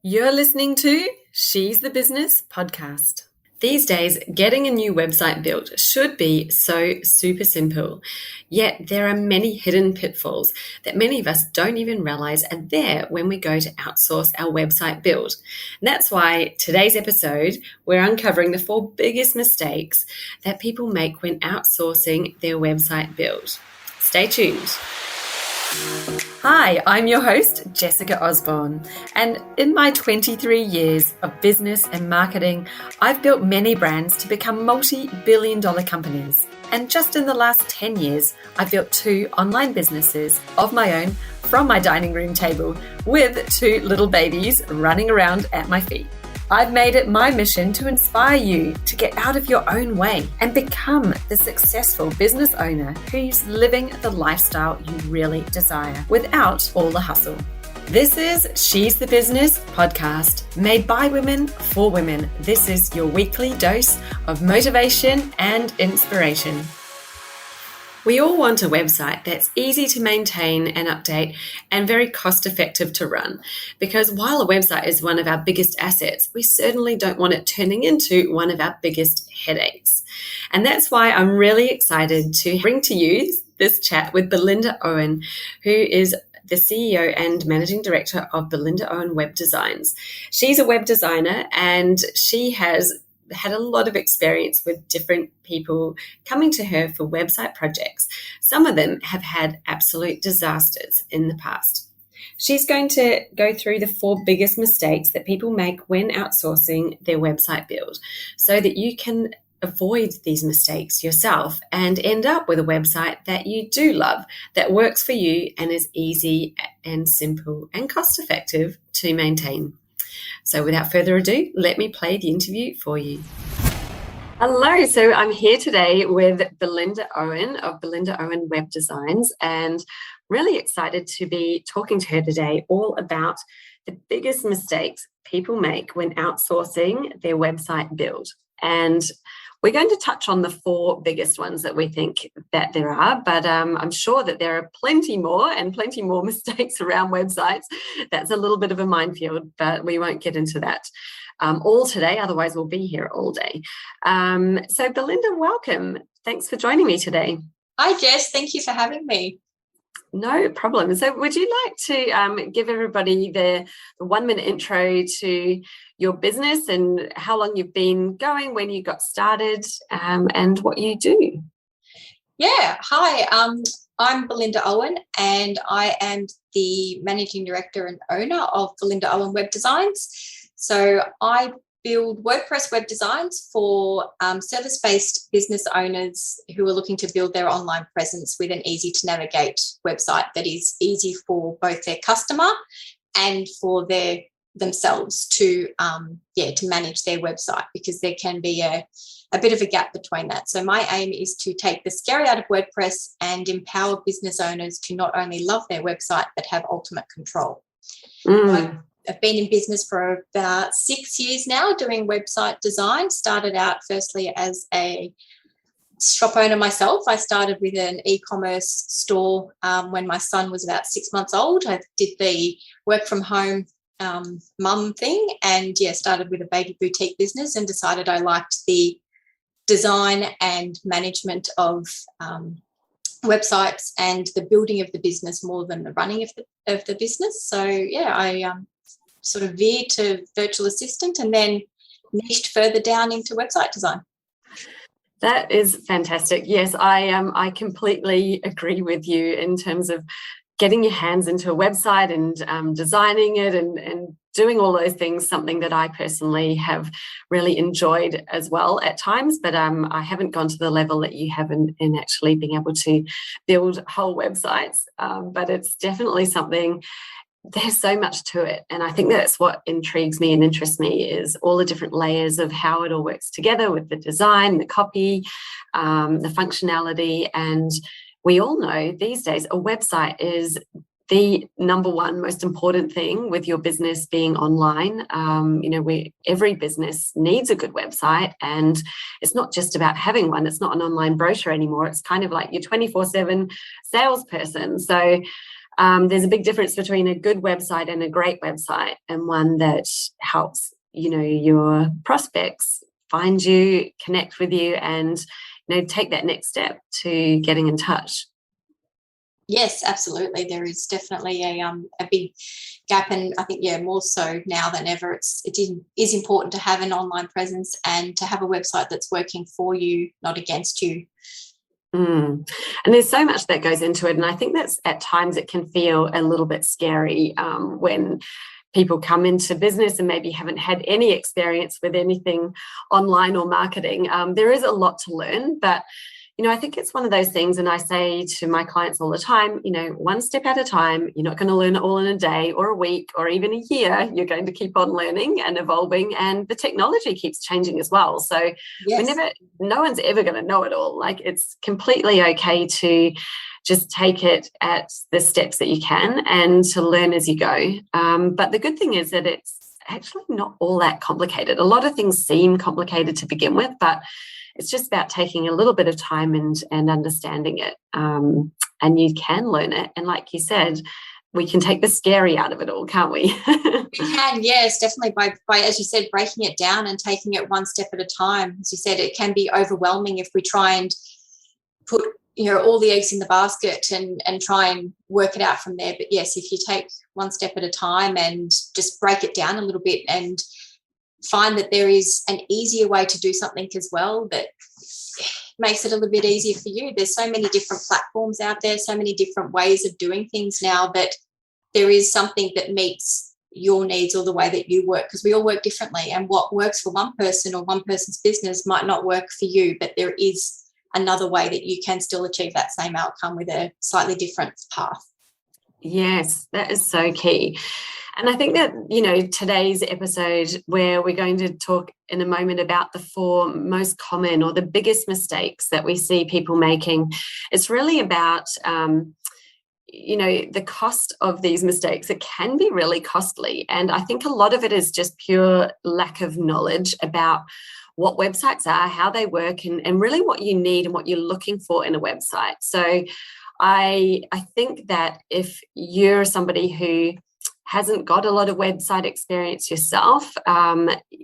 You're listening to She's the Business podcast. These days, getting a new website built should be so super simple. Yet there are many hidden pitfalls that many of us don't even realize are there when we go to outsource our website build. And that's why today's episode, we're uncovering the 4 biggest mistakes that people make when outsourcing their website build. Stay tuned. Hi, I'm your host, Jessica Osborne, and in my 23 years of business and marketing, I've built many brands to become multi-billion-dollar companies. And just in the last 10 years, I've built 2 online businesses of my own from my dining room table with 2 little babies running around at my feet. I've made it my mission to inspire you to get out of your own way and become the successful business owner who's living the lifestyle you really desire without all the hustle. This is She's the Business podcast, made by women for women. This is your weekly dose of motivation and inspiration. We all want a website that's easy to maintain and update and very cost-effective to run, because while a website is one of our biggest assets, we certainly don't want it turning into one of our biggest headaches. And that's why I'm really excited to bring to you this chat with Belinda Owen, who is the CEO and Managing Director of Belinda Owen Web Designs. She's a web designer and she has had a lot of experience with different people coming to her for website projects. Some of them have had absolute disasters in the past. She's going to go through the 4 biggest mistakes that people make when outsourcing their website build so that you can avoid these mistakes yourself and end up with a website that you do love, that works for you and is easy and simple and cost effective to maintain. So without further ado, let me play the interview for you. Hello, so I'm here today with Belinda Owen of Belinda Owen Web Designs, and really excited to be talking to her today all about the biggest mistakes people make when outsourcing their website build. And we're going to touch on the 4 biggest ones that we think that there are, but I'm sure that there are plenty more mistakes around websites. That's a little bit of a minefield, but we won't get into that all today, otherwise we'll be here all day. So Belinda, welcome. Thanks for joining me today. Hi, Jess. Thank you for having me. No problem. So would you like to give everybody the 1-minute intro to your business and how long you've been going, when you got started, and what you do? Yeah. Hi, I'm Belinda Owen and I am the Managing Director and owner of Belinda Owen Web Designs. So I build WordPress web designs for service-based business owners who are looking to build their online presence with an easy-to-navigate website that is easy for both their customer and for themselves to manage their website, because there can be a bit of a gap between that. So my aim is to take the scary out of WordPress and empower business owners to not only love their website but have ultimate control. I've been in business for about 6 years now doing website design. Started out firstly as a shop owner myself. I started with an e-commerce store when my son was about 6 months old. I did the work from home mum thing and started with a baby boutique business and decided I liked the design and management of websites and the building of the business more than the running of the business. So I sort of veered to virtual assistant and then niched further down into website design. That is fantastic. Yes, I completely agree with you in terms of getting your hands into a website and designing it and doing all those things, something that I personally have really enjoyed as well at times, but I haven't gone to the level that you have in actually being able to build whole websites, but it's definitely something. There's so much to it, and I think that's what intrigues me and interests me is all the different layers of how it all works together with the design, the copy, the functionality. And we all know these days a website is the number one most important thing with your business being online. Every business needs a good website, and it's not just about having one. It's not an online brochure anymore. It's kind of like your 24/7 salesperson. So There's a big difference between a good website and a great website, and one that helps, your prospects find you, connect with you, and, take that next step to getting in touch. Yes, absolutely. There is definitely a big gap, and I think more so now than ever. It is important to have an online presence and to have a website that's working for you, not against you. And there's so much that goes into it, and I think that's at times it can feel a little bit scary when people come into business and maybe haven't had any experience with anything online or marketing. There is a lot to learn, but I think it's one of those things, and I say to my clients all the time, one step at a time. You're not going to learn it all in a day or a week or even a year. You're going to keep on learning and evolving, and the technology keeps changing as well. So Yes. no one's ever going to know it all. Like, it's completely okay to just take it at the steps that you can and to learn as you go. But the good thing is that it's actually not all that complicated. A lot of things seem complicated to begin with, but it's just about taking a little bit of time and understanding it. And you can learn it. And like you said, we can take the scary out of it all, can't we? We can, yes, definitely. By, as you said, breaking it down and taking it one step at a time. As you said, it can be overwhelming if we try and put all the eggs in the basket and try and work it out from there. But yes, if you take one step at a time and just break it down a little bit and find that there is an easier way to do something as well that makes it a little bit easier for you. There's so many different platforms out there, so many different ways of doing things now, that there is something that meets your needs or the way that you work, because we all work differently, and what works for one person or one person's business might not work for you, but there is another way that you can still achieve that same outcome with a slightly different path. Yes, that is so key. And I think that, today's episode, where we're going to talk in a moment about the 4 most common or the biggest mistakes that we see people making, it's really about, the cost of these mistakes. It can be really costly. And I think a lot of it is just pure lack of knowledge about what websites are, how they work, and really what you need and what you're looking for in a website. So I think that if you're somebody who hasn't got a lot of website experience yourself,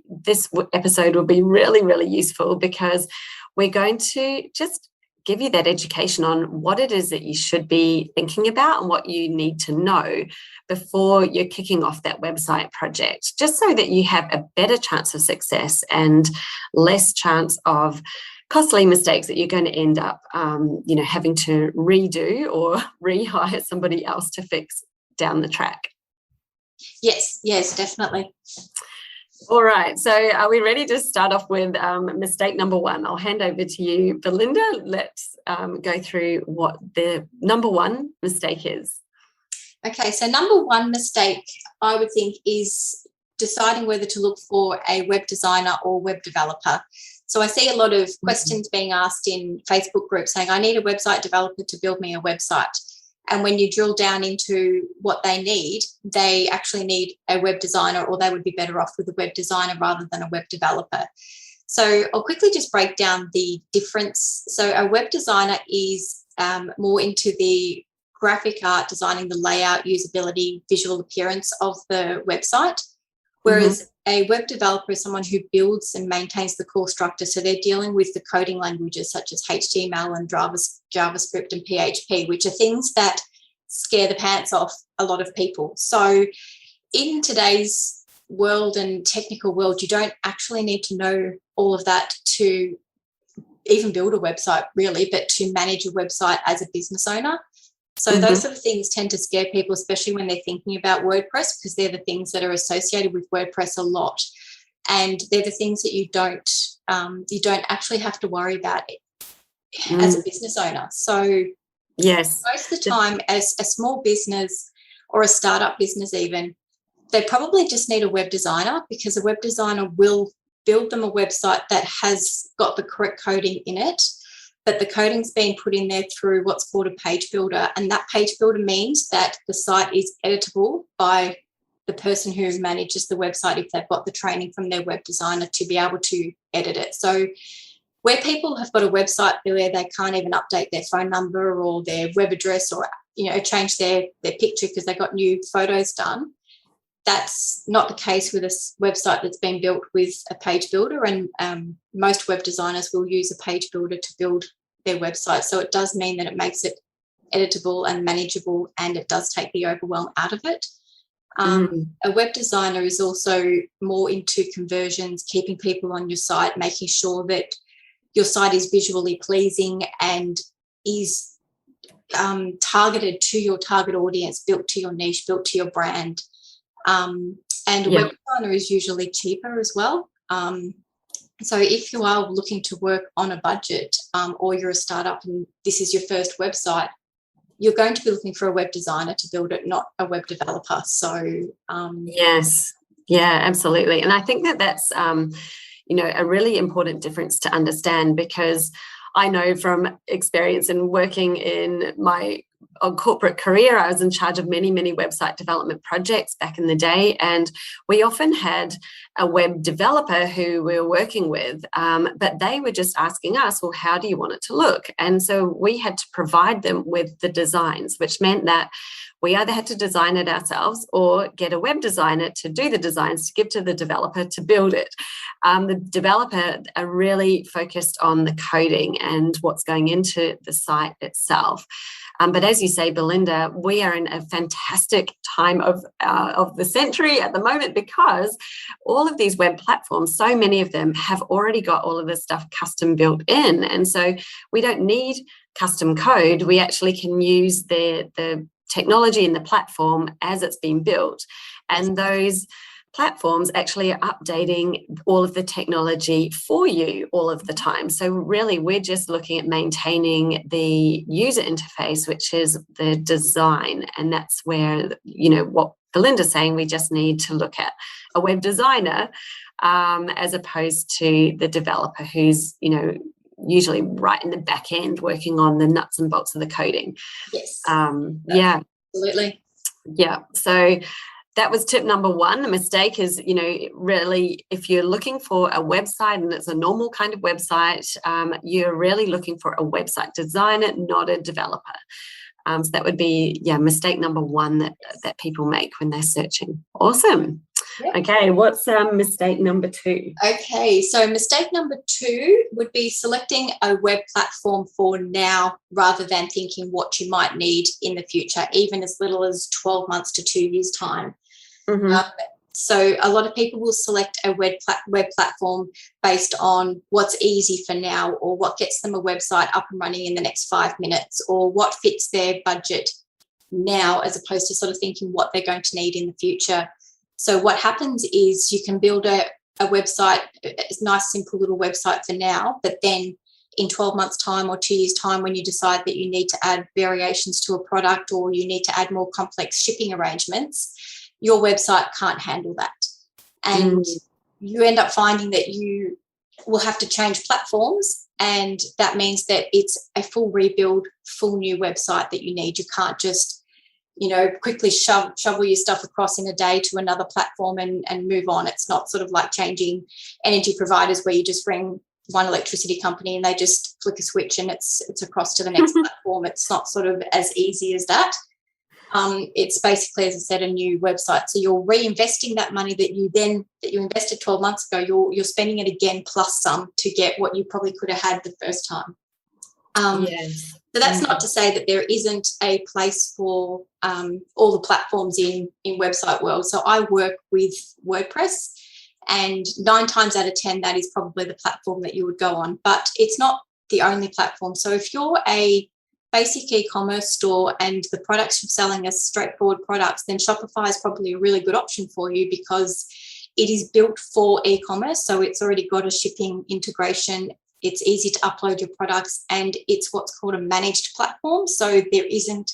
this episode will be really, really useful, because we're going to just give you that education on what it is that you should be thinking about and what you need to know before you're kicking off that website project, just so that you have a better chance of success and less chance of costly mistakes that you're going to end up, having to redo or rehire somebody else to fix down the track. Yes, definitely. All right. So are we ready to start off with mistake number 1? I'll hand over to you, Belinda. Let's go through what the number 1 mistake is. Okay. So number 1 mistake, I would think, is deciding whether to look for a web designer or web developer. So I see a lot of questions being asked in Facebook groups saying, I need a website developer to build me a website. And when you drill down into what they need, they actually need a web designer, or they would be better off with a web designer rather than a web developer. So I'll quickly just break down the difference. So a web designer is more into the graphic art, designing the layout, usability, visual appearance of the website, whereas a web developer is someone who builds and maintains the core structure. So they're dealing with the coding languages such as HTML and JavaScript and PHP, which are things that scare the pants off a lot of people. So in today's world and technical world, you don't actually need to know all of that to even build a website, really, but to manage a website as a business owner. So those sort of things tend to scare people, especially when they're thinking about WordPress, because they're the things that are associated with WordPress a lot, and they're the things that you don't actually have to worry about as a business owner. So yes, most of the time, as a small business or a startup business even, they probably just need a web designer, because a web designer will build them a website that has got the correct coding in it, but the coding's being put in there through what's called a page builder. And that page builder means that the site is editable by the person who manages the website, if they've got the training from their web designer to be able to edit it. So where people have got a website where they can't even update their phone number or their web address or change their picture because they got new photos done. That's not the case with a website that's been built with a page builder, and most web designers will use a page builder to build their website. So it does mean that it makes it editable and manageable, and it does take the overwhelm out of it. A web designer is also more into conversions, keeping people on your site, making sure that your site is visually pleasing and is targeted to your target audience, built to your niche, built to your brand. And a web designer is usually cheaper as well. So if you are looking to work on a budget, or you're a startup and this is your first website, you're going to be looking for a web designer to build it, not a web developer. So yes, yeah, absolutely. And I think that that's a really important difference to understand, because I know from experience in working in my corporate career, I was in charge of many, many website development projects back in the day, and we often had a web developer who we were working with, but they were just asking us, well, how do you want it to look? And so we had to provide them with the designs, which meant that we either had to design it ourselves or get a web designer to do the designs to give to the developer to build it. The developer are really focused on the coding and what's going into the site itself. But as you say, Belinda, we are in a fantastic time of the century at the moment, because all of these web platforms, so many of them have already got all of this stuff custom built in. And so we don't need custom code. We actually can use the technology in the platform as it's been built. And those platforms actually are updating all of the technology for you all of the time. So really, we're just looking at maintaining the user interface, which is the design. And that's where, what Belinda's saying, we just need to look at a web designer as opposed to the developer who's, usually right in the back end working on the nuts and bolts of the coding. Yes. Yeah. Absolutely. Yeah. So that was tip number one. The mistake is, really, if you're looking for a website and it's a normal kind of website, you're really looking for a website designer, not a developer. So that would be, mistake number one that people make when they're searching. Awesome. Yep. Okay, what's mistake number two? Okay, so mistake number two would be selecting a web platform for now rather than thinking what you might need in the future, even as little as 12 months to 2 years' time. Mm-hmm. So a lot of people will select a web platform based on what's easy for now, or what gets them a website up and running in the next 5 minutes, or what fits their budget now, as opposed to sort of thinking what they're going to need in the future. So what happens is you can build a website, a nice, simple little website for now, but then in 12 months' time or 2 years' time, when you decide that you need to add variations to a product or you need to add more complex shipping arrangements, your website can't handle that. And you end up finding that you will have to change platforms, and that means that it's a full rebuild, full new website that you need. You can't just quickly shovel your stuff across in a day to another platform and move on. It's not sort of like changing energy providers where you just ring one electricity company and they just flick a switch and it's across to the next platform. It's not sort of as easy as that. It's basically, as I said, a new website. So you're reinvesting that money that you invested 12 months ago. You're spending it again plus some to get what you probably could have had the first time. Yes. So that's not to say that there isn't a place for all the platforms in website world. So I work with WordPress, and 9 times out of 10, that is probably the platform that you would go on. But it's not the only platform. So if you're a basic e-commerce store and the products you're selling are straightforward products, then Shopify is probably a really good option for you, because it is built for e-commerce. So it's already got a shipping integration. It's easy to upload your products, and it's what's called a managed platform. So there isn't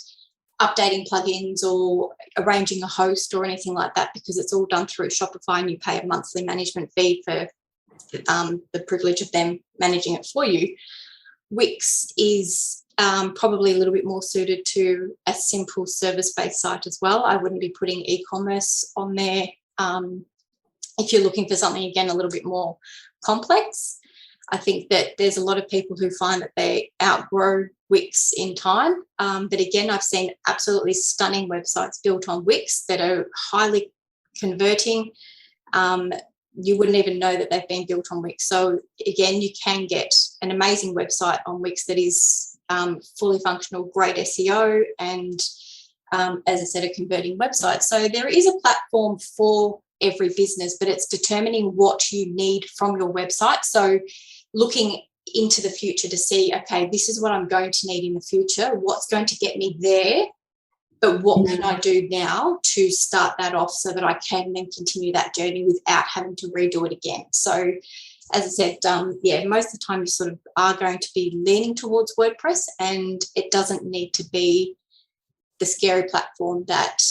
updating plugins or arranging a host or anything like that, because it's all done through Shopify and you pay a monthly management fee for the privilege of them managing it for you. Wix is probably a little bit more suited to a simple service-based site as well. I wouldn't be putting e-commerce on there if you're looking for something, again, a little bit more complex. I think that there's a lot of people who find that they outgrow Wix in time. But again, I've seen absolutely stunning websites built on Wix that are highly converting. You wouldn't even know that they've been built on Wix. So again, you can get an amazing website on Wix that is fully functional, great SEO, and as I said, a converting website. So there is a platform for every business, but it's determining what you need from your website. So looking into the future to see, okay, this is what I'm going to need in the future. What's going to get me there? But what can I do now to start that off so that I can then continue that journey without having to redo it again? So as I said, most of the time you sort of are going to be leaning towards WordPress, and it doesn't need to be the scary platform that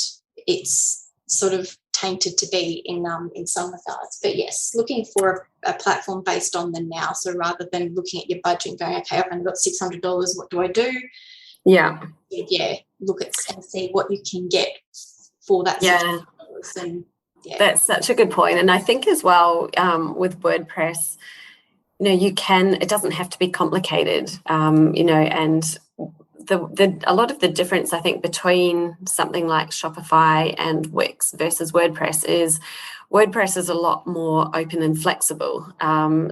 it's sort of tainted to be in some regards. But yes, looking for a platform based on the now. So rather than looking at your budget and going, okay, I've only got $600, what do I do? Yeah. Look at and see what you can get for that $600. And that's such a good point. And I think as well, with WordPress, it doesn't have to be complicated, and a lot of the difference, I think, between something like Shopify and Wix versus WordPress is a lot more open and flexible.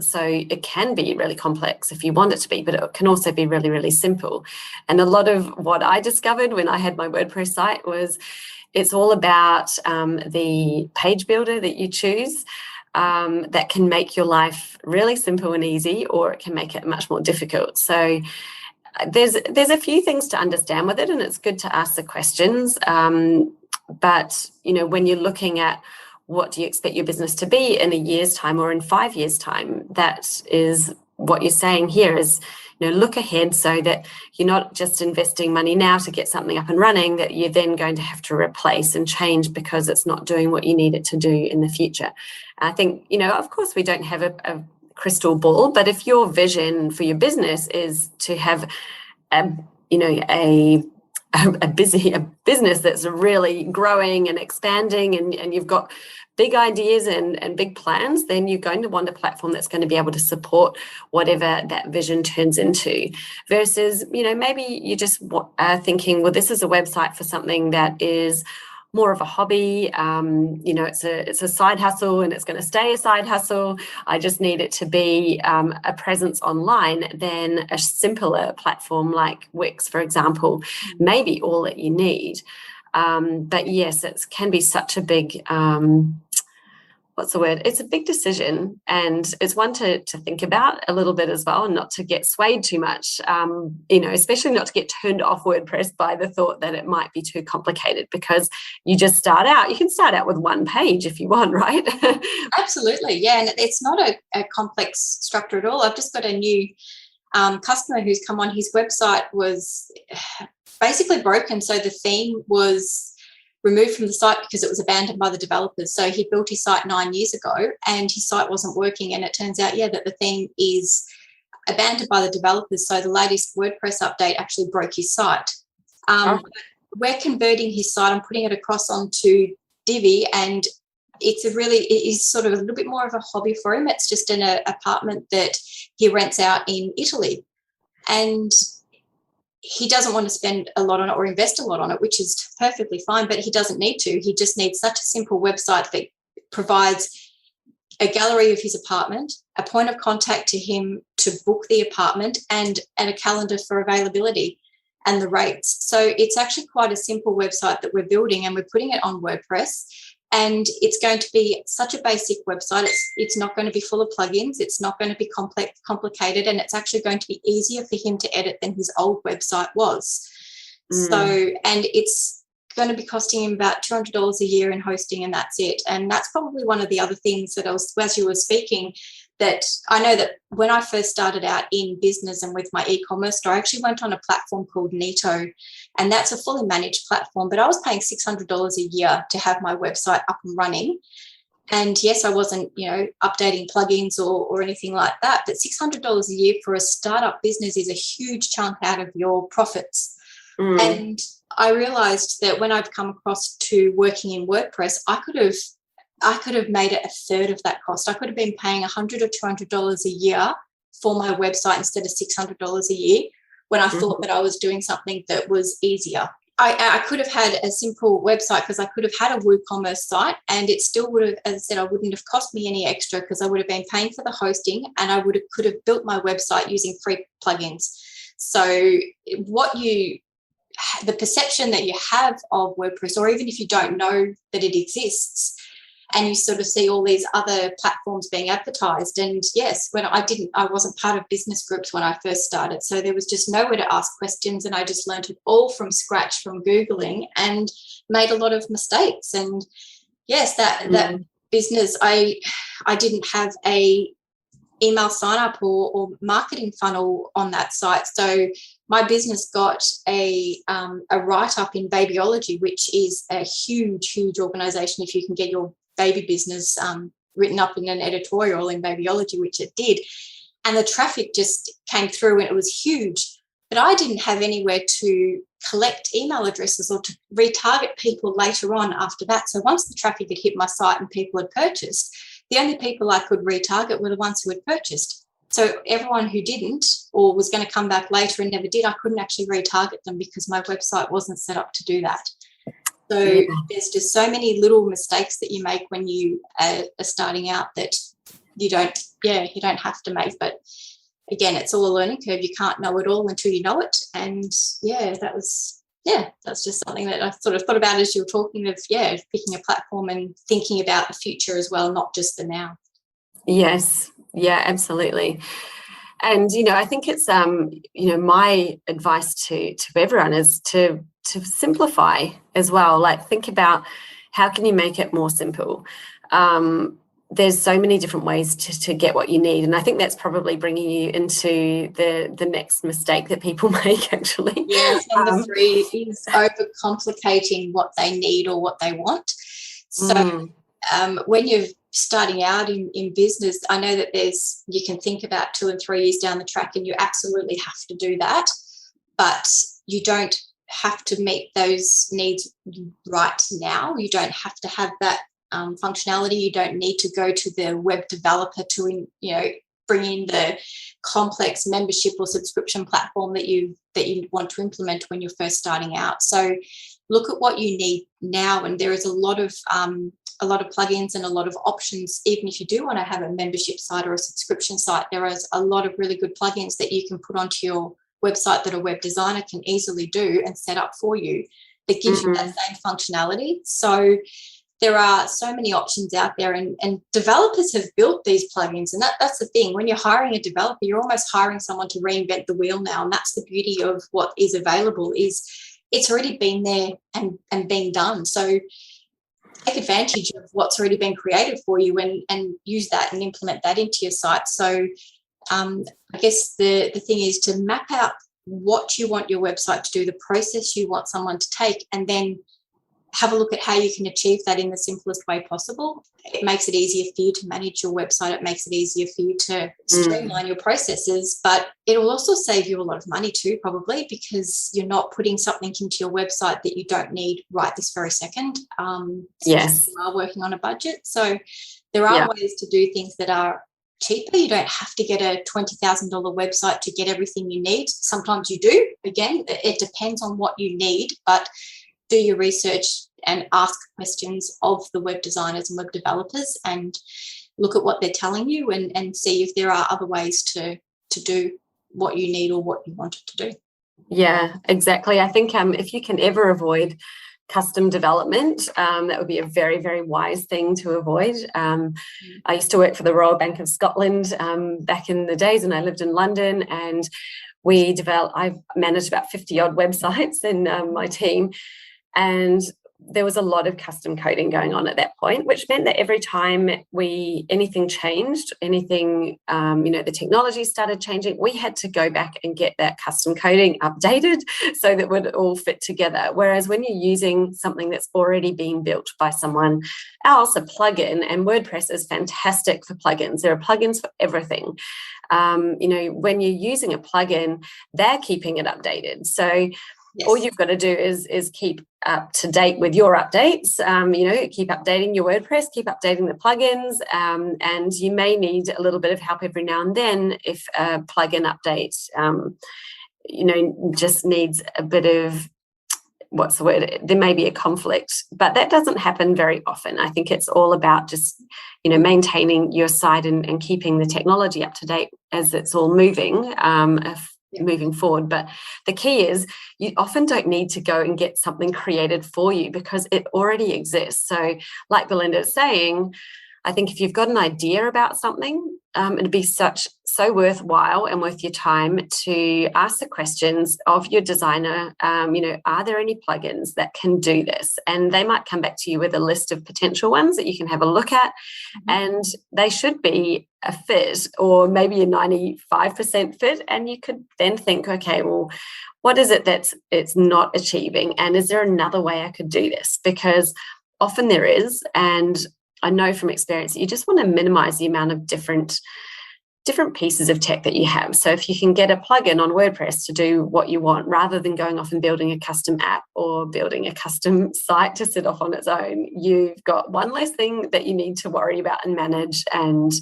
So it can be really complex if you want it to be, but it can also be really, really simple. And a lot of what I discovered when I had my WordPress site was it's all about the page builder that you choose. That can make your life really simple and easy, or it can make it much more difficult. So there's a few things to understand with it, and it's good to ask the questions. But when you're looking at what do you expect your business to be in a year's time or in 5 years' time, that is what you're saying here is, look ahead so that you're not just investing money now to get something up and running that you're then going to have to replace and change because it's not doing what you need it to do in the future. I think, of course, we don't have a crystal ball, but if your vision for your business is to have a business that's really growing and expanding, and you've got big ideas and big plans, then you're going to want a platform that's going to be able to support whatever that vision turns into, versus maybe you just are thinking, well, this is a website for something that is more of a hobby. It's a side hustle, and it's going to stay a side hustle. I just need it to be a presence online. Then a simpler platform like Wix, for example, may be all that you need. But yes, it can be such a big it's a big decision, and it's one to think about a little bit as well, and not to get swayed too much, especially not to get turned off WordPress by the thought that it might be too complicated, because you can start out with one page if you want, right? Absolutely, yeah, and it's not a complex structure at all. I've just got a new customer who's come on. His website was basically broken, so the theme was removed from the site because it was abandoned by the developers. So he built his site 9 years ago, and his site wasn't working, and it turns out, that the theme is abandoned by the developers. So the latest WordPress update actually broke his site. We're converting his site. I'm putting it across onto Divi, and it is sort of a little bit more of a hobby for him. It's just in an apartment that he rents out in Italy, and he doesn't want to spend a lot on it or invest a lot on it, which is perfectly fine, but he doesn't need to. He just needs such a simple website that provides a gallery of his apartment, a point of contact to him to book the apartment, and a calendar for availability and the rates. So it's actually quite a simple website that we're building, and we're putting it on WordPress. And it's going to be such a basic website. It's not going to be full of plugins. It's not going to be complicated, and it's actually going to be easier for him to edit than his old website was. So, and it's going to be costing him about $200 a year in hosting, and that's it. And that's probably one of the other things that as you were speaking, that I know that when I first started out in business and with my e-commerce store, I actually went on a platform called Neato, and that's a fully managed platform, but I was paying $600 a year to have my website up and running. And yes, I wasn't, updating plugins or anything like that, but $600 a year for a startup business is a huge chunk out of your profits. And I realized that when I've come across to working in WordPress, I could have made it a third of that cost. I could have been paying $100 or $200 a year for my website instead of $600 a year. when I thought that I was doing something that was easier. I could have had a simple website because I could have had a WooCommerce site, and it still would have, as I said, I wouldn't have cost me any extra because I would have been paying for the hosting, and I could have built my website using free plugins. So the perception that you have of WordPress, or even if you don't know that it exists, and you sort of see all these other platforms being advertised. And yes, I wasn't part of business groups when I first started, so there was just nowhere to ask questions, and I just learned it all from scratch from Googling and made a lot of mistakes. And yes, that business, I didn't have a email sign up or marketing funnel on that site. So my business got a write-up in Babyology, which is a huge, huge organization. If you can get your baby business written up in an editorial in Babyology, which it did, and the traffic just came through and it was huge. But I didn't have anywhere to collect email addresses or to retarget people later on after that. So once the traffic had hit my site and people had purchased, the only people I could retarget were the ones who had purchased. So everyone who didn't or was going to come back later and never did, I couldn't actually retarget them because my website wasn't set up to do that. So there's just so many little mistakes that you make when you are starting out that you don't have to make. But again, it's all a learning curve. You can't know it all until you know it. And that's just something that I sort of thought about as you were talking of, picking a platform and thinking about the future as well, not just the now. Yes. Yeah, absolutely. And, I think it's, my advice to everyone is to simplify as well. Like, think about how can you make it more simple? There's so many different ways to get what you need. And I think that's probably bringing you into the next mistake that people make, actually. Yes, number 3 is overcomplicating what they need or what they want. So when you're starting out in business, I know that you can think about 2 and 3 years down the track, and you absolutely have to do that, but you don't have to meet those needs right now. You don't have to have that functionality. You don't need to go to the web developer to bring in the complex membership or subscription platform that you want to implement when you're first starting out. So look at what you need now, and there is a lot of plugins and a lot of options. Even if you do want to have a membership site or a subscription site, there is a lot of really good plugins that you can put onto your website that a web designer can easily do and set up for you that gives you that same functionality. So there are so many options out there, and developers have built these plugins, and that's the thing. When you're hiring a developer, you're almost hiring someone to reinvent the wheel now, and that's the beauty of what is available. Is it's already been there and been done. So take advantage of what's already been created for you and use that and implement that into your site. So I guess the thing is to map out what you want your website to do, the process you want someone to take, and then have a look at how you can achieve that in the simplest way possible. It makes it easier for you to manage your website. It makes it easier for you to streamline your processes, but it will also save you a lot of money too, probably, because you're not putting something into your website that you don't need right this very second. Yes. You are working on a budget. So there are ways to do things that are cheaper. You don't have to get a $20,000 website to get everything you need. Sometimes you do. Again, it depends on what you need, but do your research and ask questions of the web designers and web developers and look at what they're telling you and see if there are other ways to do what you need or what you want it to do. Yeah, exactly. I think if you can ever avoid custom development, that would be a very, very wise thing to avoid. I used to work for the Royal Bank of Scotland back in the days, and I lived in London, and I've managed about 50 odd websites in my team. And there was a lot of custom coding going on at that point, which meant that every time anything changed, the technology started changing, we had to go back and get that custom coding updated so that it would all fit together. Whereas when you're using something that's already been built by someone else, a plugin, and WordPress is fantastic for plugins. There are plugins for everything. When you're using a plugin, they're keeping it updated. So yes. All you've got to do is keep up to date with your updates, keep updating your WordPress, keep updating the plugins, and you may need a little bit of help every now and then if a plugin update just needs a bit of, what's the word? There may be a conflict, but that doesn't happen very often. I think it's all about just, maintaining your site and keeping the technology up to date as it's all moving, moving forward. But the key is you often don't need to go and get something created for you because it already exists. So like Belinda is saying, I think if you've got an idea about something, it'd be so worthwhile and worth your time to ask the questions of your designer, are there any plugins that can do this? And they might come back to you with a list of potential ones that you can have a look at, and they should be a fit or maybe a 95% fit. And you could then think, okay, well, what is it that it's not achieving? And is there another way I could do this? Because often there is, and I know from experience that you just want to minimize the amount of different pieces of tech that you have. So if you can get a plugin on WordPress to do what you want, rather than going off and building a custom app or building a custom site to sit off on its own, you've got one less thing that you need to worry about and manage. And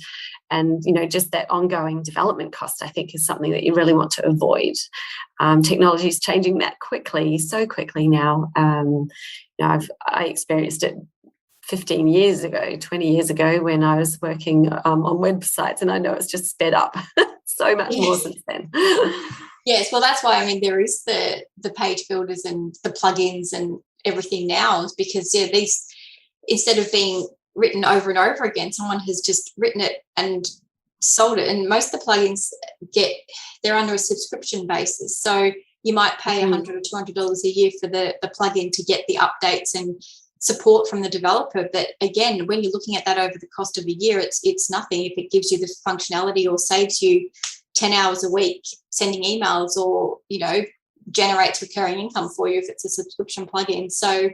just that ongoing development cost, I think, is something that you really want to avoid. Technology is changing that so quickly now. I experienced it 15 years ago, 20 years ago when I was working on websites, and I know it's just sped up so much more since then. Yes, well, that's why, there is the page builders and the plugins and everything now, because, these, instead of being written over and over again, someone has just written it and sold it. And most of the plugins they're under a subscription basis. So you might pay $100 or $200 a year for the plugin to get the updates and support from the developer. But again, when you're looking at that over the cost of a year, it's nothing if it gives you the functionality or saves you 10 hours a week sending emails, or generates recurring income for you if it's a subscription plugin. So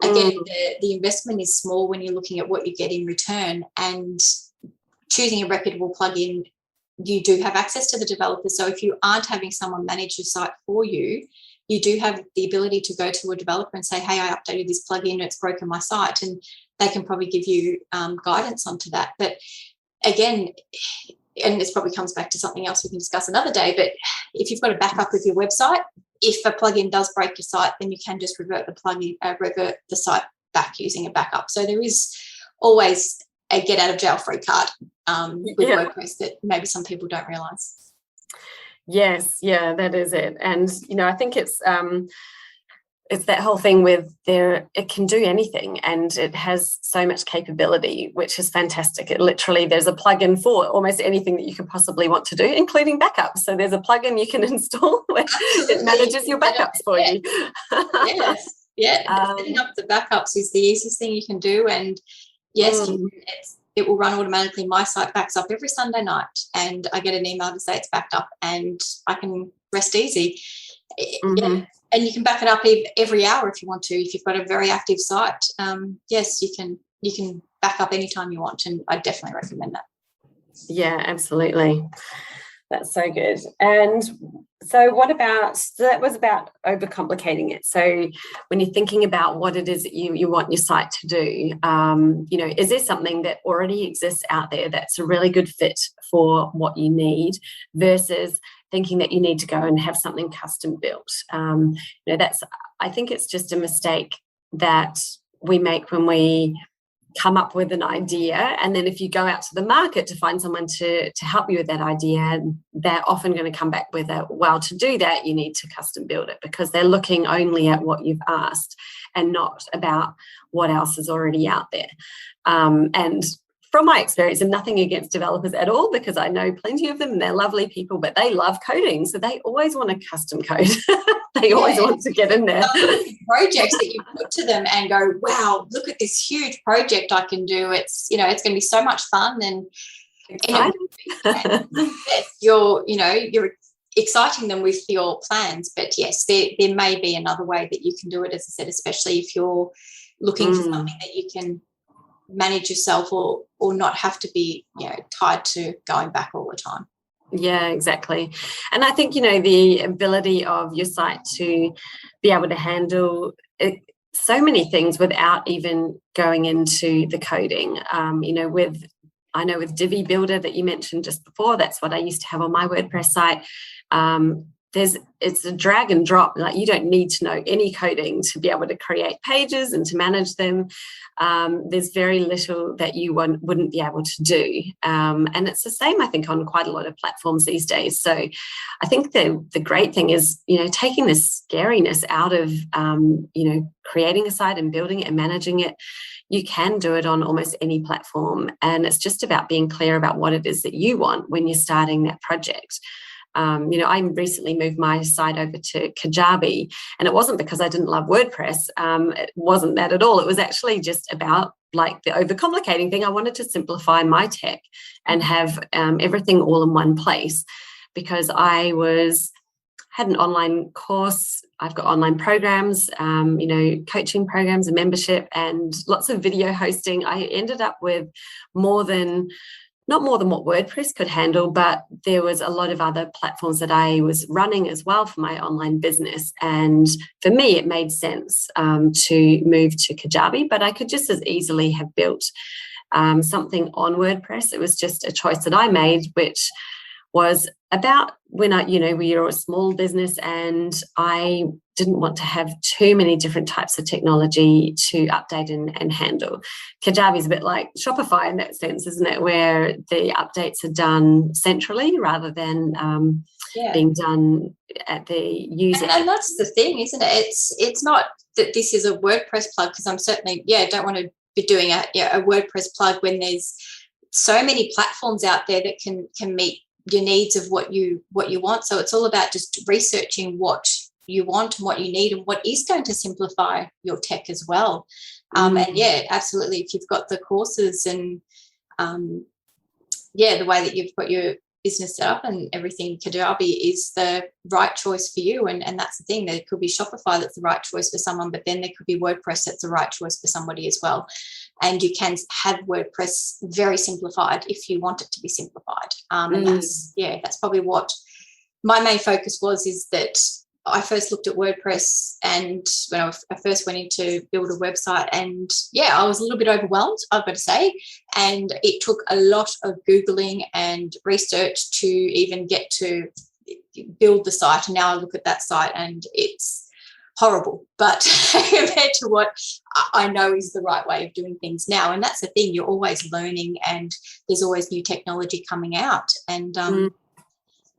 again, the investment is small when you're looking at what you get in return. And choosing a reputable plugin, you do have access to the developer. So if you aren't having someone manage your site for you, you do have the ability to go to a developer and say, hey, I updated this plugin, it's broken my site, and they can probably give you guidance onto that. But again, and this probably comes back to something else we can discuss another day, but if you've got a backup with your website, if a plugin does break your site, then you can just revert the site back using a backup. So there is always a get out of jail free card with WordPress that maybe some people don't realise. Yes, that is it. And I think it's that whole thing with it can do anything, and it has so much capability, which is fantastic. There's a plugin for almost anything that you could possibly want to do, including backups. So there's a plugin you can install where it manages your backups for you. Yes, setting up the backups is the easiest thing you can do. And yes, it will run automatically. My site backs up every Sunday night, and I get an email to say it's backed up, and I can rest easy. And you can back it up every hour if you want to. If you've got a very active site, yes, you can back up anytime you want, and I definitely recommend that. Yeah, absolutely. That's so good. And so that was about overcomplicating it. So when you're thinking about what it is that you want your site to do, is there something that already exists out there that's a really good fit for what you need, versus thinking that you need to go and have something custom built? I think it's just a mistake that we make when we come up with an idea, and then if you go out to the market to find someone to help you with that idea, they're often going to come back with to do that you need to custom build it, because they're looking only at what you've asked and not about what else is already out there. And from my experience, and nothing against developers at all, because I know plenty of them and they're lovely people, but they love coding, so they always want to custom code. They always want to get in there. Projects that you put to them and go, wow, look at this huge project I can do. It's it's going to be so much fun, and you're exciting them with your plans. But yes, there may be another way that you can do it, as I said, especially if you're looking for something that you can manage yourself, or not have to be tied to going back all the time. Yeah, exactly. And I think the ability of your site to be able to handle so many things without even going into the coding, with Divi Builder that you mentioned just before, that's what I used to have on my WordPress site. it's a drag and drop. Like, you don't need to know any coding to be able to create pages and to manage them. There's very little that you wouldn't be able to do. And it's the same, I think, on quite a lot of platforms these days. So I think the great thing is, taking this scariness out of, creating a site and building it and managing it. You can do it on almost any platform. And it's just about being clear about what it is that you want when you're starting that project. I recently moved my site over to Kajabi, and it wasn't because I didn't love WordPress. It wasn't that at all. It was actually just about, like, the overcomplicating thing. I wanted to simplify my tech and have everything all in one place, because I had an online course. I've got online programs, coaching programs and membership, and lots of video hosting. I ended up with not more than what WordPress could handle, but there was a lot of other platforms that I was running as well for my online business. And for me, it made sense to move to Kajabi, but I could just as easily have built something on WordPress. It was just a choice that I made, which was about when we were a small business, and I didn't want to have too many different types of technology to update and handle. Kajabi is a bit like Shopify in that sense, isn't it? Where the updates are done centrally rather than being done at the user. And that's the thing, isn't it? It's not that this is a WordPress plug, because I'm certainly, don't want to be doing a WordPress plug when there's so many platforms out there that can meet your needs of what you want. So it's all about just researching what you want and what you need and what is going to simplify your tech as well. And absolutely, if you've got the courses and the way that you've got your business set up and everything, Kajabi is the right choice for you. And that's the thing. There could be Shopify that's the right choice for someone, but then there could be WordPress that's the right choice for somebody as well. And you can have WordPress very simplified if you want it to be simplified. And that's probably what my main focus was, is that I first looked at WordPress, and when I first went in to build a website, and I was a little bit overwhelmed, I've got to say. And it took a lot of Googling and research to even get to build the site. And now I look at that site and it's horrible, but compared to what I know is the right way of doing things now. And that's the thing, you're always learning, and there's always new technology coming out. And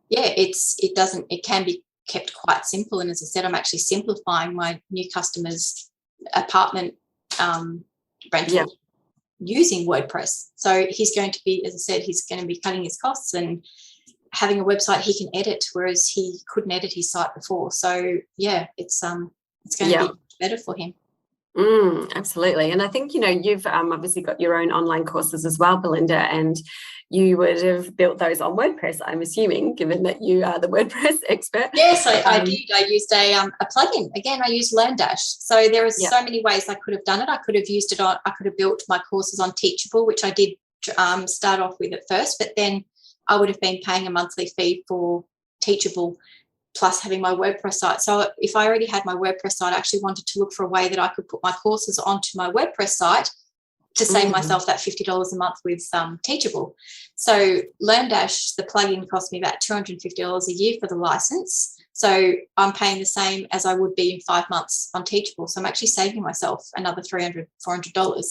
it can be kept quite simple. And as I said, I'm actually simplifying my new customer's apartment rental using WordPress. So he's going to be, as I said, he's going to be cutting his costs and having a website he can edit, whereas he couldn't edit his site before. So it's going to be better for him. Absolutely. And I think, you've obviously got your own online courses as well, Belinda, and you would have built those on WordPress, I'm assuming, given that you are the WordPress expert. Yes, I did. I used a plugin. Again, I used LearnDash. So there are so many ways I could have done it. I could have used it on, I could have built my courses on Teachable, which I did start off with at first, but then I would have been paying a monthly fee for Teachable plus having my WordPress site. So if I already had my WordPress site, I actually wanted to look for a way that I could put my courses onto my WordPress site to save myself that $50 a month with Teachable. So LearnDash, the plugin, cost me about $250 a year for the license. So I'm paying the same as I would be in 5 months on Teachable. So I'm actually saving myself another $300, $400.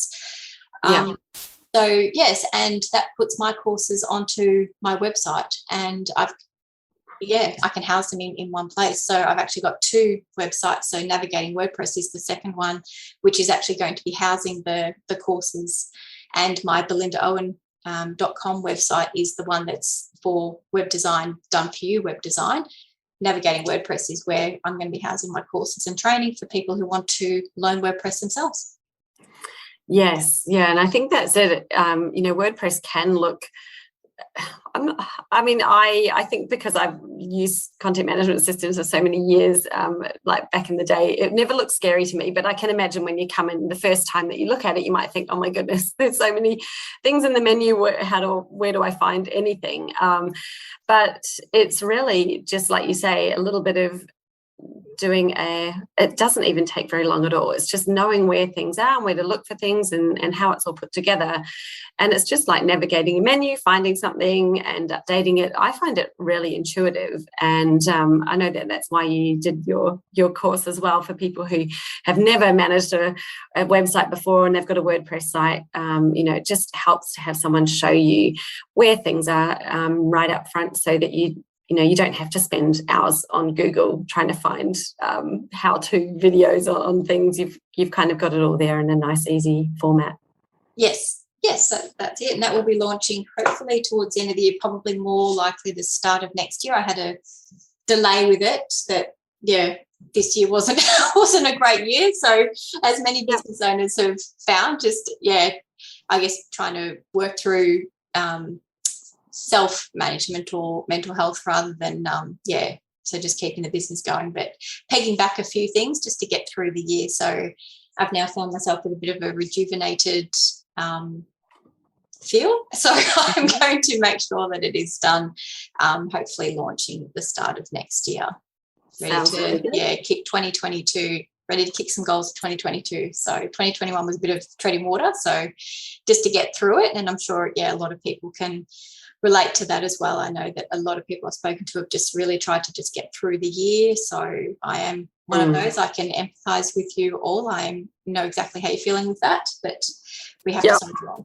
So yes, and that puts my courses onto my website, and I can house them in one place. So I've actually got 2 websites. So Navigating WordPress is the second one, which is actually going to be housing the courses. And my BelindaOwen.com website is the one that's for web design, done for you web design. Navigating WordPress is where I'm going to be housing my courses and training for people who want to learn WordPress themselves. Yes, and I think that's it. WordPress can look, I think because I've used content management systems for so many years, like back in the day, it never looked scary to me, but I can imagine when you come in the first time that you look at it, you might think, oh my goodness, there's so many things in the menu, where do I find anything? But it's really just, like you say, a little bit of it doesn't even take very long at all. It's just knowing where things are and where to look for things and how it's all put together. And it's just like navigating a menu, finding something and updating it. I find it really intuitive. And I know that that's why you did your course as well, for people who have never managed a website before and they've got a WordPress site. It just helps to have someone show you where things are right up front, so that you don't have to spend hours on Google trying to find how-to videos on things. You've kind of got it all there in a nice, easy format. Yes, that's it. And that will be launching hopefully towards the end of the year, probably more likely the start of next year. I had a delay with it this year wasn't a great year. So as many business owners have found, I guess trying to work through self-management or mental health rather than so just keeping the business going, but pegging back a few things just to get through the year. So I've now found myself with a bit of a rejuvenated feel, so I'm going to make sure that it is done, hopefully launching at the start of next year, ready to kick 2022, ready to kick some goals for 2022. So 2021 was a bit of treading water, so just to get through it. And I'm sure a lot of people can relate to that as well. I know that a lot of people I've spoken to have just really tried to just get through the year. So I am one of those. I can empathise with you all. I know exactly how you're feeling with that, but we have to soldier on.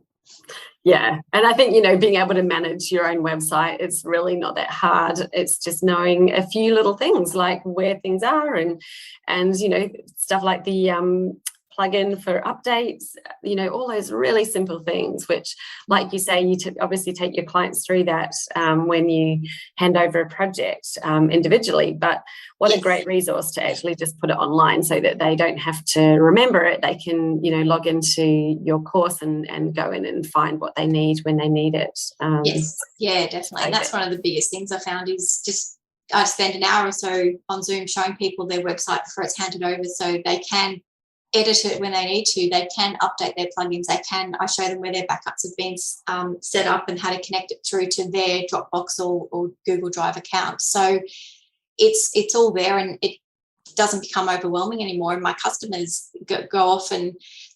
Yeah, and I think, being able to manage your own website is really not that hard. It's just knowing a few little things like where things are and stuff like the plug-in for updates, all those really simple things, which, like you say, you obviously take your clients through that when you hand over a project individually. But what a great resource to actually just put it online so that they don't have to remember it. They can, log into your course and go in and find what they need when they need it. Yes, yeah, definitely. And that's one of the biggest things I found is just I spend an hour or so on Zoom showing people their website before it's handed over, so they can edit it when they need to. They can update their plugins. I show them where their backups have been set up and how to connect it through to their Dropbox or Google Drive account. So it's all there, and it doesn't become overwhelming anymore. And my customers go off and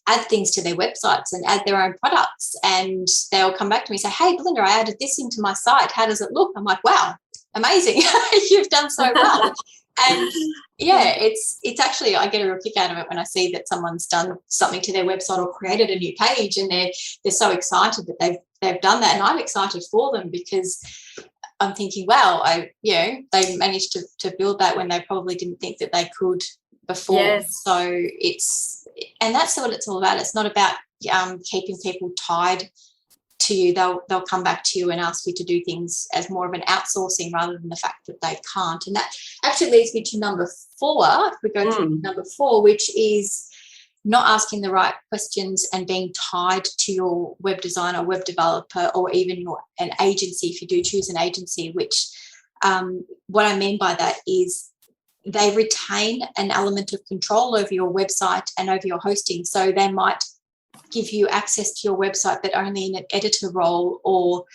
add things to their websites and add their own products, and they'll come back to me and say, "Hey, Belinda, I added this into my site. How does it look?" I'm like, "Wow, amazing. You've done so well." And it's actually, I get a real kick out of it when I see that someone's done something to their website or created a new page, and they're so excited that they've done that, and I'm excited for them because I'm thinking, wow, they managed to build that when they probably didn't think that they could before. Yes. So that's what it's all about. It's not about keeping people tied to you. They'll come back to you and ask you to do things as more of an outsourcing rather than the fact that they can't. And that actually leads me to number 4. If we go to number 4, which is not asking the right questions and being tied to your web designer, web developer, or even an agency if you do choose an agency, which what I mean by that is they retain an element of control over your website and over your hosting. So they might give you access to your website, but only in an editor role or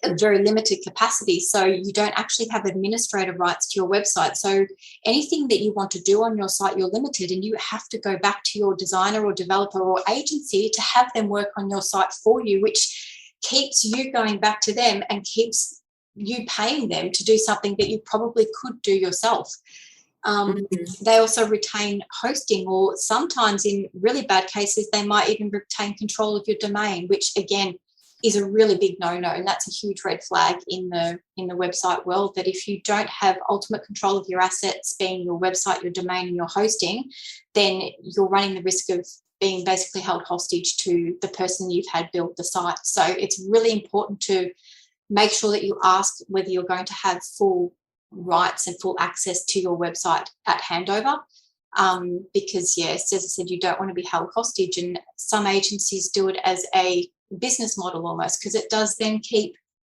a very limited capacity. So you don't actually have administrative rights to your website. So anything that you want to do on your site, you're limited, and you have to go back to your designer or developer or agency to have them work on your site for you, which keeps you going back to them and keeps you paying them to do something that you probably could do yourself. They also retain hosting, or sometimes in really bad cases, they might even retain control of your domain, which again is a really big no-no, and that's a huge red flag in the website world, that if you don't have ultimate control of your assets, being your website, your domain, and your hosting, then you're running the risk of being basically held hostage to the person you've had build the site. So it's really important to make sure that you ask whether you're going to have full rights and full access to your website at handover, because yes, as I said, you don't want to be held hostage, and some agencies do it as a business model almost, because it does then keep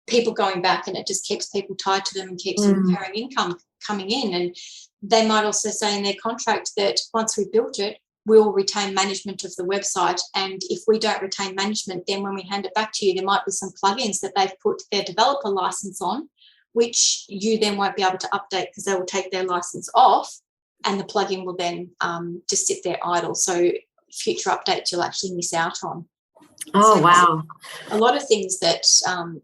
people going back, and it just keeps people tied to them and keeps recurring income coming in. And they might also say in their contract that once we built it, we'll retain management of the website, and if we don't retain management, then when we hand it back to you, there might be some plugins that they've put their developer license on, which you then won't be able to update because they will take their license off, and the plugin will then just sit there idle. So future updates you'll actually miss out on. Oh, so wow. A lot of things that